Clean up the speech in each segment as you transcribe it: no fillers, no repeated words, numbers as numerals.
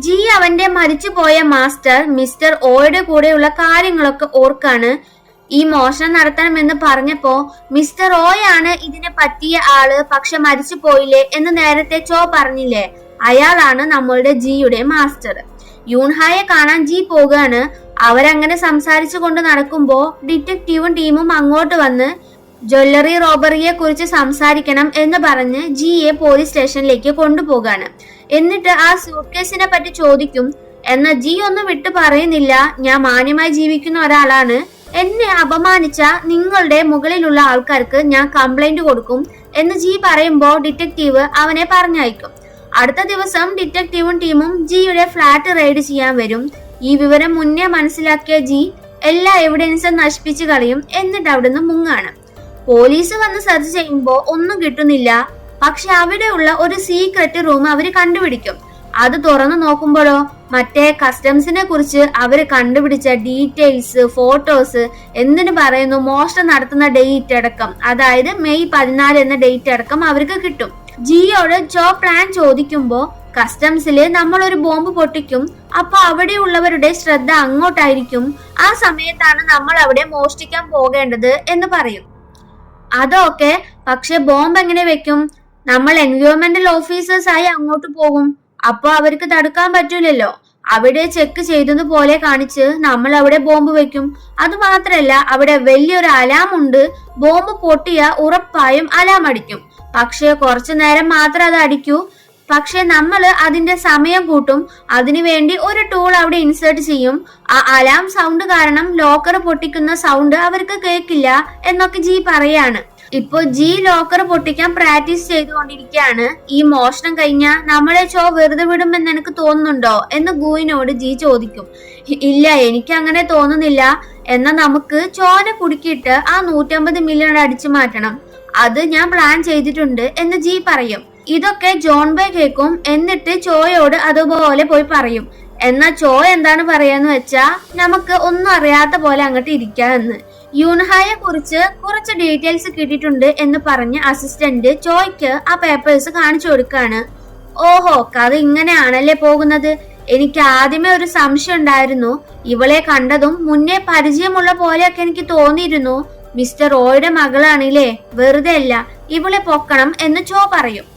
G അവന്റെ മരിച്ചുപോയ master mister ഓയുടെ കൂടെയുള്ള കാര്യങ്ങളൊക്കെ ഓർക്കാണ്. ഈ മോഷണം നടത്തണമെന്ന് പറഞ്ഞപ്പോ മിസ്റ്റർ ഓയാണ് ഇതിനെ പറ്റിയ ആള്, പക്ഷെ മരിച്ചു പോയില്ലേ എന്ന് നേരത്തെ ചോ പറഞ്ഞില്ലേ, അയാളാണ് നമ്മളുടെ ജിയുടെ മാസ്റ്റർ. യൂൺഹായെ കാണാൻ ജി പോകാണ്. അവരങ്ങനെ സംസാരിച്ചു കൊണ്ട് നടക്കുമ്പോ ഡിറ്റക്റ്റീവും ടീമും അങ്ങോട്ട് വന്ന് ജ്വല്ലറി റോബറിയെ കുറിച്ച് സംസാരിക്കണം എന്ന് പറഞ്ഞ് ജിയെ പോലീസ് സ്റ്റേഷനിലേക്ക് കൊണ്ടുപോകാണ്. എന്നിട്ട് ആ സൂട്ട്കേസിനെ പറ്റി ചോദിക്കും. എന്നാൽ ജി ഒന്നും വിട്ടു പറയുന്നില്ല. ഞാൻ മാന്യമായി ജീവിക്കുന്ന ഒരാളാണ്, എന്നെ അപമാനിച്ച നിങ്ങളുടെ മുകളിലുള്ള ആൾക്കാർക്ക് ഞാൻ കംപ്ലൈന്റ് കൊടുക്കും എന്ന് ജി പറയുമ്പോ ഡിറ്റക്റ്റീവ് അവനെ പറഞ്ഞയക്കും. അടുത്ത ദിവസം ഡിറ്റക്റ്റീവും ടീമും ജിയുടെ ഫ്ലാറ്റ് റെയ്ഡ് ചെയ്യാൻ വരും. ഈ വിവരം മുന്നേ മനസ്സിലാക്കിയ ജി എല്ലാ എവിഡൻസും നശിപ്പിച്ചു കളയും. എന്നിട്ട് അവിടുന്ന് മുങ്ങാണ്. പോലീസ് വന്ന് സെർച്ച് ചെയ്യുമ്പോ ഒന്നും കിട്ടുന്നില്ല. പക്ഷെ അവിടെയുള്ള ഒരു സീക്രട്ട് റൂം അവര് കണ്ടുപിടിക്കും. അത് തുറന്നു നോക്കുമ്പോഴോ മറ്റേ കസ്റ്റംസിനെ കുറിച്ച് അവര് കണ്ടുപിടിച്ച ഡീറ്റെയിൽസ്, ഫോട്ടോസ്, എന്തിനു പറയുന്നു മോഷണം നടത്തുന്ന ഡേറ്റ് അടക്കം, അതായത് മെയ് 14 എന്ന ഡേറ്റ് അടക്കം അവർക്ക് കിട്ടും. ജിയോട് ജോ പ്ലാൻ ചോദിക്കുമ്പോ കസ്റ്റംസില് നമ്മൾ ഒരു ബോംബ് പൊട്ടിക്കും, അപ്പൊ അവിടെയുള്ളവരുടെ ശ്രദ്ധ അങ്ങോട്ടായിരിക്കും, ആ സമയത്താണ് നമ്മൾ അവിടെ മോഷ്ടിക്കാൻ പോകേണ്ടത് എന്ന് പറയും. അതൊക്കെ, പക്ഷെ ബോംബ് എങ്ങനെ വെക്കും? നമ്മൾ എൻവയോൺമെന്റൽ ഓഫീസേഴ്സ് ആയി അങ്ങോട്ട് പോകും, അപ്പൊ അവർക്ക് തടുക്കാൻ പറ്റൂലല്ലോ. അവിടെ ചെക്ക് ചെയ്തതുപോലെ കാണിച്ച് നമ്മൾ അവിടെ ബോംബ് വെക്കും. അത് മാത്രല്ല അവിടെ വലിയൊരു അലാം ഉണ്ട്. ബോംബ് പൊട്ടിയ ഉറപ്പായും അലാം അടിക്കും. പക്ഷെ കുറച്ചു നേരം മാത്രം അത് അടിക്കൂ. പക്ഷെ നമ്മൾ അതിന്റെ സമയം കൂട്ടും. അതിനുവേണ്ടി ഒരു ടൂൾ അവിടെ ഇൻസേർട്ട് ചെയ്യും. ആ അലാം സൗണ്ട് കാരണം ലോക്കർ പൊട്ടിക്കുന്ന സൗണ്ട് അവർക്ക് കേൾക്കില്ല എന്നൊക്കെ ജി പറയാണ്. ഇപ്പൊ ജി ലോക്കർ പൊട്ടിക്കാൻ പ്രാക്ടീസ് ചെയ്തുകൊണ്ടിരിക്കുകയാണ്. ഈ മോഷണം കഴിഞ്ഞാൽ നമ്മളെ ചോ വെറുതെ വിടുമെന്ന് എനിക്ക് തോന്നുന്നുണ്ടോ എന്ന് ഗുയിനോട് ജി ചോദിക്കും. ഇല്ല, എനിക്ക് അങ്ങനെ തോന്നുന്നില്ല. എന്നാൽ നമുക്ക് ചോനെ കുടുക്കിയിട്ട് ആ 150 മില്യൺ അടിച്ചു മാറ്റണം. അത് ഞാൻ പ്ലാൻ ചെയ്തിട്ടുണ്ട് എന്ന് ജി പറയും. ഇതൊക്കെ ജോൺ ബേ കേൾക്കും. എന്നിട്ട് ചോയോട് അതുപോലെ പോയി പറയും. എന്നാ ചോ എന്താണ് പറയാന്ന് വെച്ചാ നമുക്ക് ഒന്നും അറിയാത്ത പോലെ അങ്ങോട്ട് ഇരിക്കാന്ന്. യൂൺഹായെ കുറിച്ച് കുറച്ച് ഡീറ്റെയിൽസ് കിട്ടിയിട്ടുണ്ട് എന്ന് പറഞ്ഞ് അസിസ്റ്റന്റ് ചോയ്ക്ക് ആ പേപ്പേഴ്സ് കാണിച്ചു കൊടുക്കാണ്. ഓഹോ, കഥ ഇങ്ങനെയാണല്ലേ പോകുന്നത്. എനിക്ക് ആദ്യമേ ഒരു സംശയം ഉണ്ടായിരുന്നു. ഇവളെ കണ്ടതും മുന്നേ പരിചയമുള്ള പോലെയൊക്കെ എനിക്ക് തോന്നിയിരുന്നു. മിസ്റ്റർ ഓയുടെ മകളാണില്ലേ, വെറുതെ അല്ല, ഇവളെ പൊക്കണം എന്ന് ചോ പറയും.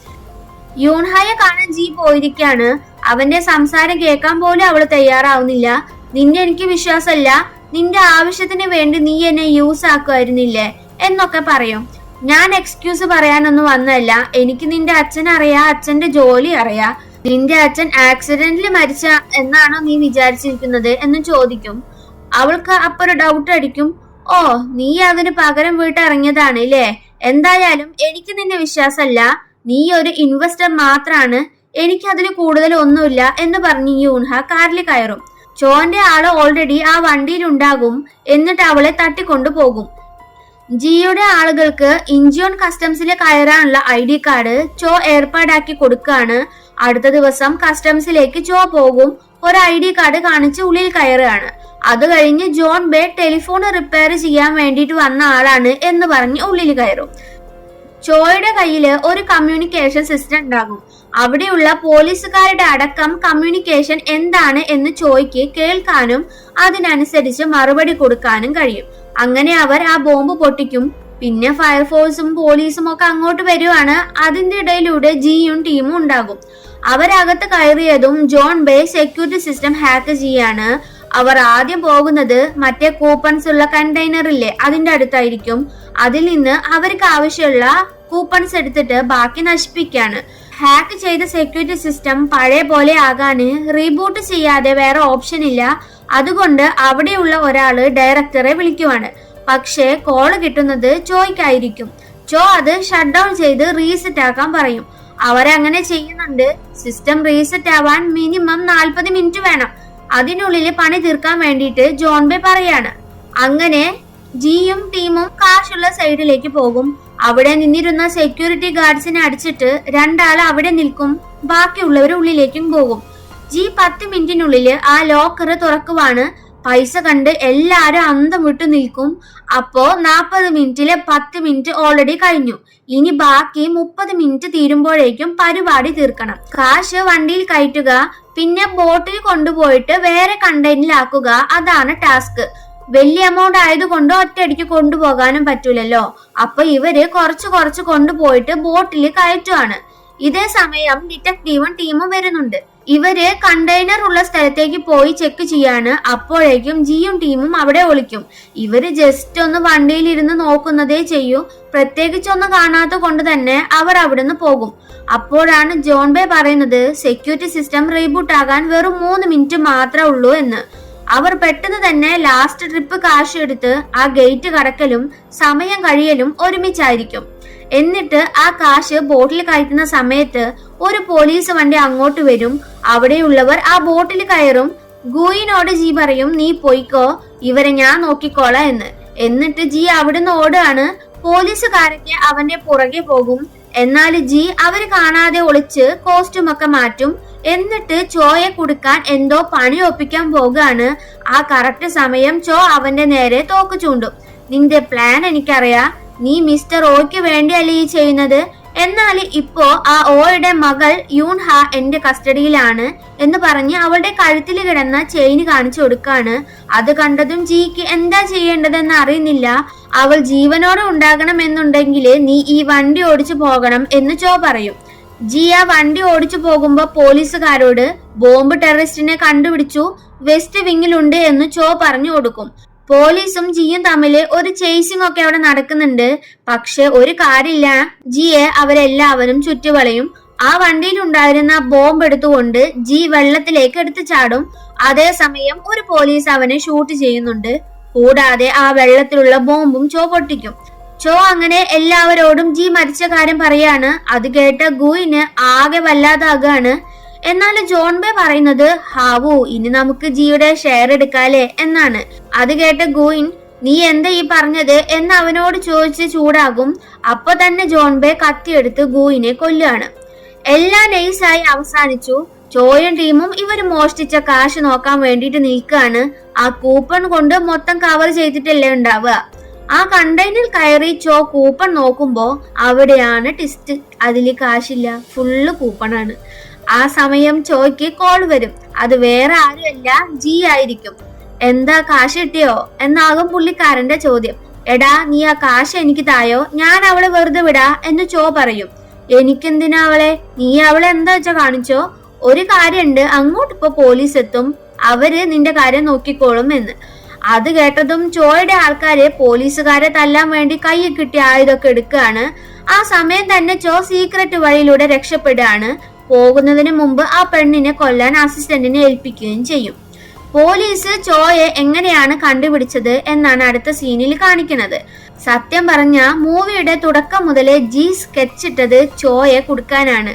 യൂൺഹായെ കാണാൻ ജി പോയിരിക്കാണ്. അവന്റെ സംസാരം കേൾക്കാൻ പോലും അവള് തയ്യാറാവുന്നില്ല. നിന്നെ എനിക്ക് വിശ്വാസമല്ല, നിന്റെ ആവശ്യത്തിന് വേണ്ടി നീ എന്നെ യൂസ് ആക്കുമായിരുന്നില്ലേ എന്നൊക്കെ പറയും. ഞാൻ എക്സ്ക്യൂസ് പറയാനൊന്നും വന്നല്ല. എനിക്ക് നിന്റെ അച്ഛൻ അറിയാ, അച്ഛന്റെ ജോലി അറിയാ. നിന്റെ അച്ഛൻ ആക്സിഡന്റിൽ മരിച്ച എന്നാണോ നീ വിചാരിച്ചിരിക്കുന്നത് എന്ന് ചോദിക്കും. അവൾക്ക് അപ്പൊ ഒരു ഡൗട്ട് അടിക്കും. ഓ, നീ അതിന് പകരം വീട്ടിറങ്ങിയതാണ് ഇല്ലേ? എന്തായാലും എനിക്ക് നിന്നെ വിശ്വാസമല്ല. നീ ഒരു ഇൻവെസ്റ്റർ മാത്രാണ്, എനിക്ക് അതിൽ കൂടുതൽ ഒന്നുമില്ല എന്ന് പറഞ്ഞ് യൂൺഹ കാറിൽ കയറും. ചോന്റെ ആള് ഓൾറെഡി ആ വണ്ടിയിൽ ഉണ്ടാകും. എന്നിട്ട് അവളെ തട്ടിക്കൊണ്ടു പോകും. ജിയുടെ ആളുകൾക്ക് ഇഞ്ചിയോൺ കസ്റ്റംസിൽ കയറാനുള്ള ID കാർഡ് ചോ ഏർപ്പാടാക്കി കൊടുക്കുകയാണ്. അടുത്ത ദിവസം കസ്റ്റംസിലേക്ക് ചോ പോകും. ഒരു ID കാർഡ് കാണിച്ച് ഉള്ളിൽ കയറുകയാണ്. അത് കഴിഞ്ഞ് ജോൺ ബേ ടെലിഫോൺ റിപ്പയർ ചെയ്യാൻ വേണ്ടിയിട്ട് വന്ന ആളാണ് എന്ന് പറഞ്ഞ് ഉള്ളിൽ കയറും. ചോയുടെ കയ്യില് ഒരു കമ്മ്യൂണിക്കേഷൻ സിസ്റ്റം ഉണ്ടാകും. അവിടെയുള്ള പോലീസുകാരുടെ അടക്കം കമ്മ്യൂണിക്കേഷൻ എന്താണ് എന്ന് ചോയ്ക്ക് കേൾക്കാനും അതിനനുസരിച്ച് മറുപടി കൊടുക്കാനും കഴിയും. അങ്ങനെ അവർ ആ ബോംബ് പൊട്ടിക്കും. പിന്നെ ഫയർഫോഴ്സും പോലീസും ഒക്കെ അങ്ങോട്ട് വരുവാണ്. അതിന്റെ ഇടയിലൂടെ ജിയും ടീമും ഉണ്ടാകും. അവരകത്ത് കയറിയതും ജോൺ ബേ സെക്യൂരിറ്റി സിസ്റ്റം ഹാക്ക് ചെയ്യാണ്. അവർ ആദ്യം പോകുന്നത് മറ്റേ കൂപ്പൺസ് ഉള്ള കണ്ടെയ്നർ ഇല്ലേ, അതിന്റെ അടുത്തായിരിക്കും. അതിൽ നിന്ന് അവർക്ക് ആവശ്യമുള്ള കൂപ്പൺസ് എടുത്തിട്ട് ബാക്കി നശിപ്പിക്കാണ്. ഹാക്ക് ചെയ്ത സെക്യൂരിറ്റി സിസ്റ്റം പഴയ പോലെ ആകാന് റീബൂട്ട് ചെയ്യാതെ വേറെ ഓപ്ഷൻ ഇല്ല. അതുകൊണ്ട് അവിടെയുള്ള ഒരാള് ഡയറക്ടറെ വിളിക്കുവാണ്. പക്ഷേ കോള് കിട്ടുന്നത് ചോയ്ക്കായിരിക്കും. ചോ അത് ഷട്ട് ഡൗൺ ചെയ്ത് റീസെറ്റ് ആക്കാൻ പറയും. അവരങ്ങനെ ചെയ്യുന്നുണ്ട്. സിസ്റ്റം റീസെറ്റ് ആവാൻ മിനിമം 40 മിനിറ്റ് വേണം. അതിനുള്ളിൽ പണി തീർക്കാൻ വേണ്ടിയിട്ട് ജോൺ ബേ പറയാണ്. അങ്ങനെ ജിയും ടീമും കാശുള്ള സൈഡിലേക്ക് പോകും. അവിടെ നിന്നിരുന്ന സെക്യൂരിറ്റി ഗാർഡ്സിനെ അടിച്ചിട്ട് രണ്ടാൾ അവിടെ നിൽക്കും. ബാക്കിയുള്ളവർ ഉള്ളിലേക്കും പോകും. ജി 10 മിനിറ്റിനുള്ളിൽ ആ ലോക്കർ തുറക്കുവാണ്. പൈസ കണ്ട് എല്ലാരും അന്തം വിട്ടു നിൽക്കും. അപ്പോ 40 മിനിറ്റിലെ 10 മിനിറ്റ് ഓൾറെഡി കഴിഞ്ഞു. ഇനി ബാക്കി 30 മിനിറ്റ് തീരുമ്പോഴേക്കും പരിപാടി തീർക്കണം. കാശ് വണ്ടിയിൽ കയറ്റുക, പിന്നെ ബോട്ടിൽ കൊണ്ടുപോയിട്ട് വേറെ കണ്ടെയ്നറിലാക്കുക, അതാണ് ടാസ്ക്. വലിയ എമൗണ്ട് ആയതുകൊണ്ട് ഒറ്റയടിക്ക് കൊണ്ടുപോകാനും പറ്റൂലല്ലോ. അപ്പൊ ഇവര് കുറച്ച് കുറച്ച് കൊണ്ടുപോയിട്ട് ബോട്ടിൽ കയറ്റുവാണ്. ഇതേ സമയം ഡിറ്റക്റ്റീവും ടീമും വരുന്നുണ്ട്. ഇവര് കണ്ടെയ്നർ ഉള്ള സ്ഥലത്തേക്ക് പോയി ചെക്ക് ചെയ്യാണ്. അപ്പോഴേക്കും ജിയും ടീമും അവിടെ ഒളിക്കും. ഇവര് ജസ്റ്റ് ഒന്ന് വണ്ടിയിൽ ഇരുന്ന് നോക്കുന്നതേ ചെയ്യൂ. പ്രത്യേകിച്ചൊന്നും കാണാത്ത കൊണ്ട് തന്നെ അവർ അവിടുന്ന് പോകും. അപ്പോഴാണ് ജോൺ ബേ പറയുന്നത് സെക്യൂരിറ്റി സിസ്റ്റം റീബൂട്ട് ആകാൻ വെറും 3 മിനിറ്റ് മാത്രമേ ഉള്ളൂ എന്ന്. അവർ പെട്ടെന്ന് തന്നെ ലാസ്റ്റ് ട്രിപ്പ് കാശ് എടുത്ത് ആ ഗേറ്റ് കടക്കലും സമയം കഴിയലും ഒരുമിച്ചായിരിക്കും. എന്നിട്ട് ആ കാശ് ബോട്ടിൽ കയറ്റുന്ന സമയത്ത് ഒരു പോലീസ് വണ്ടി അങ്ങോട്ട് വരും. അവിടെയുള്ളവർ ആ ബോട്ടിൽ കയറും. ഗൂയിനോട് ജി പറയും, നീ പോയിക്കോ, ഇവരെ ഞാൻ നോക്കിക്കോളാം എന്ന്. എന്നിട്ട് ജി അവിടുന്ന് ഓടുകയാണ്. പോലീസുകാരൊക്കെ അവന്റെ പുറകെ പോകും. എന്നാൽ ജി അവര് കാണാതെ ഒളിച്ച് കോസ്റ്റ്യൂമൊക്കെ മാറ്റും. എന്നിട്ട് ചോയെ കൊടുക്കാൻ എന്തോ പണി ഒപ്പിക്കാൻ പോകുകയാണ്. ആ കറക്റ്റ് സമയം ചോ അവന്റെ നേരെ തോക്ക് ചൂണ്ടും. നിന്റെ പ്ലാൻ എനിക്കറിയാം, നീ മിസ്റ്റർ ഓയ്ക്ക് വേണ്ടിയല്ലേ ഈ ചെയ്യുന്നത്. എന്നാൽ ഇപ്പോ ആ ഓയുടെ മകൾ യൂൺഹ എന്റെ കസ്റ്റഡിയിലാണ് എന്ന് പറഞ്ഞ് അവളുടെ കഴുത്തിൽ കിടന്ന ചെയിൻ കാണിച്ചു കൊടുക്കാണ്. അത് കണ്ടതും ജിക്ക് എന്താ ചെയ്യേണ്ടതെന്ന് അറിയുന്നില്ല. അവൾ ജീവനോടെ ഉണ്ടാകണമെന്നുണ്ടെങ്കിൽ നീ ഈ വണ്ടി ഓടിച്ചു പോകണം എന്ന് ചോ പറയും. ജി ആ വണ്ടി ഓടിച്ചു പോകുമ്പോ പോലീസുകാരോട് ബോംബ് ടെററിസ്റ്റിനെ കണ്ടുപിടിച്ചു, വെസ്റ്റ് വിങ്ങിലുണ്ട് എന്ന് ചോ പറഞ്ഞു കൊടുക്കും. പോലീസും ജിയും തമ്മില് ഒരു ചേസിംഗ് ഒക്കെ അവിടെ നടക്കുന്നുണ്ട്. പക്ഷെ ഒരു കാര്യമില്ല, ജിയെ അവരെല്ലാവരും ചുറ്റുവളയും. ആ വണ്ടിയിൽ ഉണ്ടായിരുന്ന ബോംബ് എടുത്തുകൊണ്ട് ജി വെള്ളത്തിലേക്ക് എടുത്തു ചാടും. അതേസമയം ഒരു പോലീസ് അവനെ ഷൂട്ട് ചെയ്യുന്നുണ്ട്. കൂടാതെ ആ വെള്ളത്തിലുള്ള ബോംബും ചോ പൊട്ടിക്കും. ചോ അങ്ങനെ എല്ലാവരോടും ജി മരിച്ച കാര്യം പറയാണ്. അത് കേട്ട ഗുയിന് ആകെ വല്ലാതാകാണ്. എന്നാൽ ജോൺ ബേ പറയുന്നത്, ഹാവു ഇനി നമുക്ക് ജിയുടെ ഷെയർ എടുക്കാലേ എന്നാണ്. അത് കേട്ട ഗുയിൻ, നീ എന്താ ഈ പറഞ്ഞത് എന്ന് അവനോട് ചോദിച്ച് ചൂടാകും. അപ്പൊ തന്നെ ജോൺ ബേ കത്തിയെടുത്ത് ഗുയിനെ കൊല്ലുകയാണ്. എല്ലാം നൈസായി അവസാനിച്ചു. ചോയും ടീമും ഇവർ മോഷ്ടിച്ച കാശ് നോക്കാൻ വേണ്ടിട്ട് നിൽക്കാണ്. ആ കൂപ്പൺ കൊണ്ട് മൊത്തം കവർ ചെയ്തിട്ടല്ലേ ഉണ്ടാവുക. ആ കണ്ടെയ്നർ കയറി ചോ കൂപ്പൺ നോക്കുമ്പോ അവിടെയാണ് ടിസ്റ്റ്. അതില് കാശില്ല, ഫുള്ള് കൂപ്പണാണ്. ആ സമയം ചോയ്ക്ക് കോൾ വരും. അത് വേറെ ആരുമല്ല, ജി ആയിരിക്കും. എന്താ കാശ് കിട്ടിയോ എന്നാകും പുള്ളിക്കാരന്റെ ചോദ്യം. എടാ നീ ആ കാശ് എനിക്ക് തായോ, ഞാൻ അവളെ വെറുതെ വിടാ എന്ന് ചോ പറയും. എനിക്കെന്തിനാ അവളെ, നീ അവളെ എന്താ വെച്ചാ കാണിച്ചോ. ഒരു കാര്യമുണ്ട്, അങ്ങോട്ടിപ്പോ പോലീസ് എത്തും, അവര് നിന്റെ കാര്യം നോക്കിക്കോളും എന്ന്. അത് കേട്ടതും ചോയുടെ ആൾക്കാരെ പോലീസുകാരെ തല്ലാൻ വേണ്ടി കൈ കിട്ടിയ ആയുധമൊക്കെ എടുക്കുകയാണ്. ആ സമയം തന്നെ ചോ സീക്രട്ട് വഴിയിലൂടെ രക്ഷപ്പെടുകയാണ്. പോകുന്നതിന് മുമ്പ് ആ പെണ്ണിനെ കൊല്ലാൻ അസിസ്റ്റന്റിനെ ഏൽപ്പിക്കുകയും ചെയ്യും. പോലീസ് ചോയെ എങ്ങനെയാണ് കണ്ടുപിടിച്ചത് എന്നാണ് അടുത്ത സീനിൽ കാണിക്കുന്നത്. സത്യം പറഞ്ഞ മൂവിയുടെ തുടക്കം മുതലേ ജി സ്കെച്ച് ഇട്ടത് ചോയെ കൊടുക്കാനാണ്.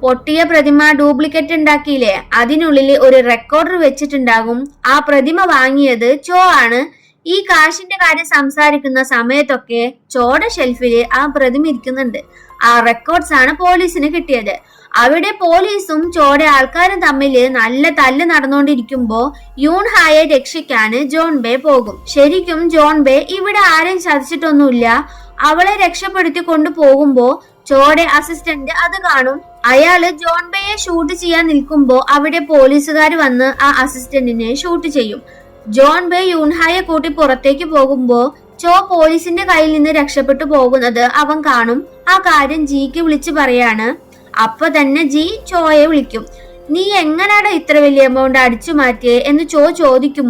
പൊട്ടിയ പ്രതിമ ഡ്യൂപ്ലിക്കേറ്റ് ഉണ്ടാക്കിയില്ലേ, അതിനുള്ളിൽ ഒരു റെക്കോർഡർ വെച്ചിട്ടുണ്ടാകും. ആ പ്രതിമ വാങ്ങിയത് ചോ ആണ്. ഈ കാശിന്റെ കാര്യം സംസാരിക്കുന്ന സമയത്തൊക്കെ ചോയുടെ ഷെൽഫില് ആ പ്രതിമ ഇരിക്കുന്നുണ്ട്. ആ റെക്കോർഡ്സ് ആണ് പോലീസിന് കിട്ടിയത്. അവിടെ പോലീസും ചോയുടെ ആൾക്കാരും തമ്മിൽ നല്ല തല്ല് നടന്നുകൊണ്ടിരിക്കുമ്പോ യൂൺഹായെ രക്ഷിക്കാന് ജോൺ ബേ പോകും. ശരിക്കും ജോൺ ബേ ഇവിടെ ആരെയും ചതിച്ചിട്ടൊന്നുമില്ല. അവളെ രക്ഷപ്പെടുത്തി കൊണ്ടുപോകുമ്പോ ചോയുടെ അസിസ്റ്റന്റ് അത് കാണും. അയാള് ജോൺ ബേയെ ഷൂട്ട് ചെയ്യാൻ നിൽക്കുമ്പോ അവിടെ പോലീസുകാർ വന്ന് ആ അസിസ്റ്റന്റിനെ ഷൂട്ട് ചെയ്യും. ജോൺ ബേ യൂൺഹായെ കൂട്ടി പുറത്തേക്ക് പോകുമ്പോ ചോ പോലീസിന്റെ കയ്യിൽ നിന്ന് രക്ഷപ്പെട്ടു പോകുന്നത് അവൻ കാണും. ആ കാര്യം ജിക്ക് വിളിച്ചു പറയാണ്. അപ്പൊ തന്നെ ജി ചോയെ വിളിക്കും. നീ എങ്ങനെയാണ് ഇത്ര വലിയ എമൗണ്ട് അടിച്ചു മാറ്റിയേ എന്ന് ചോ ചോദിക്കും.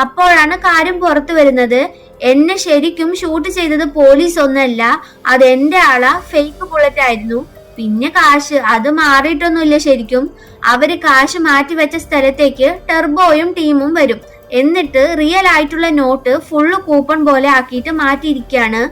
അപ്പോഴാണ് കാര്യം പുറത്തു വരുന്നത്. എന്നെ ശരിക്കും ഷൂട്ട് ചെയ്തത് പോലീസ് ഒന്നല്ല, അത് എന്റെ ആളാ, ഫേക്ക് ബുള്ളറ്റ് ആയിരുന്നു. പിന്നെ കാശ് അത് മാറിയിട്ടൊന്നുമില്ല. ശരിക്കും അവര് കാശ് മാറ്റി വെച്ച സ്ഥലത്തേക്ക് ടെർബോയും ടീമും വരും. എന്നിട്ട് റിയൽ ആയിട്ടുള്ള നോട്ട് ഫുള്ള് കൂപ്പൺ പോലെ ആക്കിയിട്ട് മാറ്റിയിരിക്കുകയാണ്.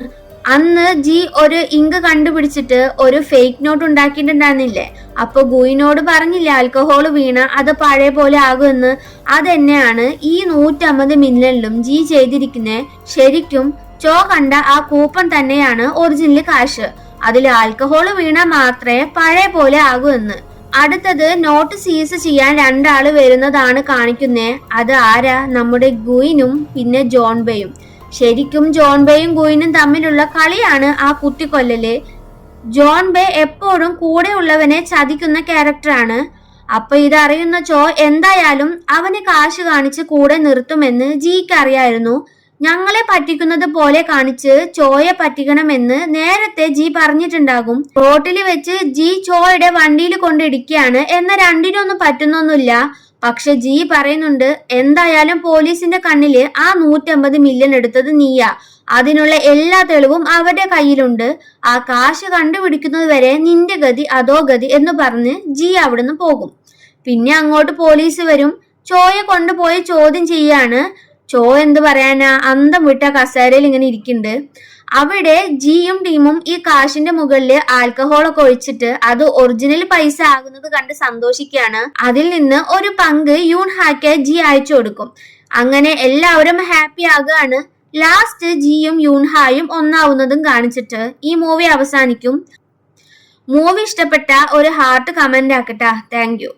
അന്ന് ജി ഒരു ഇങ്ക് കണ്ടുപിടിച്ചിട്ട് ഒരു ഫേക്ക് നോട്ട് ഉണ്ടാക്കിയിട്ടുണ്ടായിരുന്നില്ലേ. അപ്പൊ ഗുയിനോട് പറഞ്ഞില്ലേ ആൽക്കഹോൾ വീണ അത് പഴയ പോലെ ആകുമെന്ന്. അതെന്നെയാണ് ഈ 150 മില്യണിലും ജി ചെയ്തിരിക്കുന്നത്. ശരിക്കും ചോ കണ്ട ആ കൂപ്പൺ തന്നെയാണ് ഒറിജിനൽ കാശ്. അതിൽ ആൽക്കഹോൾ വീണ മാത്രമേ പഴയ പോലെ ആകൂ എന്ന്. അടുത്തത് നോട്ട് സീസ് ചെയ്യാൻ 2 ആള് വരുന്നതാണ് കാണിക്കുന്നേ. അത് ആരാ? നമ്മുടെ ഗുയിനും പിന്നെ ജോൺ ബേയും. ശരിക്കും ജോൺ ബേയും ഗുയിനും തമ്മിലുള്ള കളിയാണ് ആ കുത്തിക്കൊല്ലല്. ജോൺ ബേ എപ്പോഴും കൂടെ ഉള്ളവനെ ചതിക്കുന്ന ക്യാരക്ടറാണ്. അപ്പൊ ഇതറിയുന്ന ചോ എന്തായാലും അവന് കാശ് കാണിച്ച് കൂടെ നിർത്തുമെന്ന് ജിക്ക് അറിയായിരുന്നു. ഞങ്ങളെ പറ്റിക്കുന്നത് പോലെ കാണിച്ച് ചോയെ പറ്റിക്കണമെന്ന് നേരത്തെ ജി പറഞ്ഞിട്ടുണ്ടാകും. റോട്ടിൽ വെച്ച് ജി ചോയുടെ വണ്ടിയിൽ കൊണ്ടിടിക്കുകയാണ്. എന്നാൽ രണ്ടിനൊന്നും പറ്റുന്നൊന്നുമില്ല. പക്ഷെ ജി പറയുന്നുണ്ട്, എന്തായാലും പോലീസിന്റെ കണ്ണില് ആ 150 മില്യൺ എടുത്തത് നീയാ. അതിനുള്ള എല്ലാ തെളിവും അവരുടെ കയ്യിലുണ്ട്. ആ കാശ് കണ്ടുപിടിക്കുന്നത് വരെ നിന്റെ ഗതി അതോ ഗതി എന്ന് പറഞ്ഞ് ജി അവിടുന്ന് പോകും. പിന്നെ അങ്ങോട്ട് പോലീസ് വരും. ചോയെ കൊണ്ടുപോയി ചോദ്യം ചെയ്യാണ്. ചോ എന്ത് പറയാനാ, അന്തം വിട്ട കസേരയിൽ ഇങ്ങനെ ഇരിക്കുന്നുണ്ട്. അവിടെ ജിയും ടീമും ഈ കാശിന്റെ മുകളില് ആൽക്കഹോളൊക്കെ ഒഴിച്ചിട്ട് അത് ഒറിജിനൽ പൈസ ആകുന്നത് കണ്ട് സന്തോഷിക്കുകയാണ്. അതിൽ നിന്ന് ഒരു പങ്ക് യൂൺഹാക്ക് ജി അയച്ചു കൊടുക്കും. അങ്ങനെ എല്ലാവരും ഹാപ്പി ആകുകയാണ്. ലാസ്റ്റ് ജിയും യൂൺഹായും ഒന്നാവുന്നതും കാണിച്ചിട്ട് ഈ മൂവി അവസാനിക്കും. മൂവി ഇഷ്ടപ്പെട്ട ഒരു ഹാർട്ട് കമന്റ് ആക്കട്ടാ. Thank U.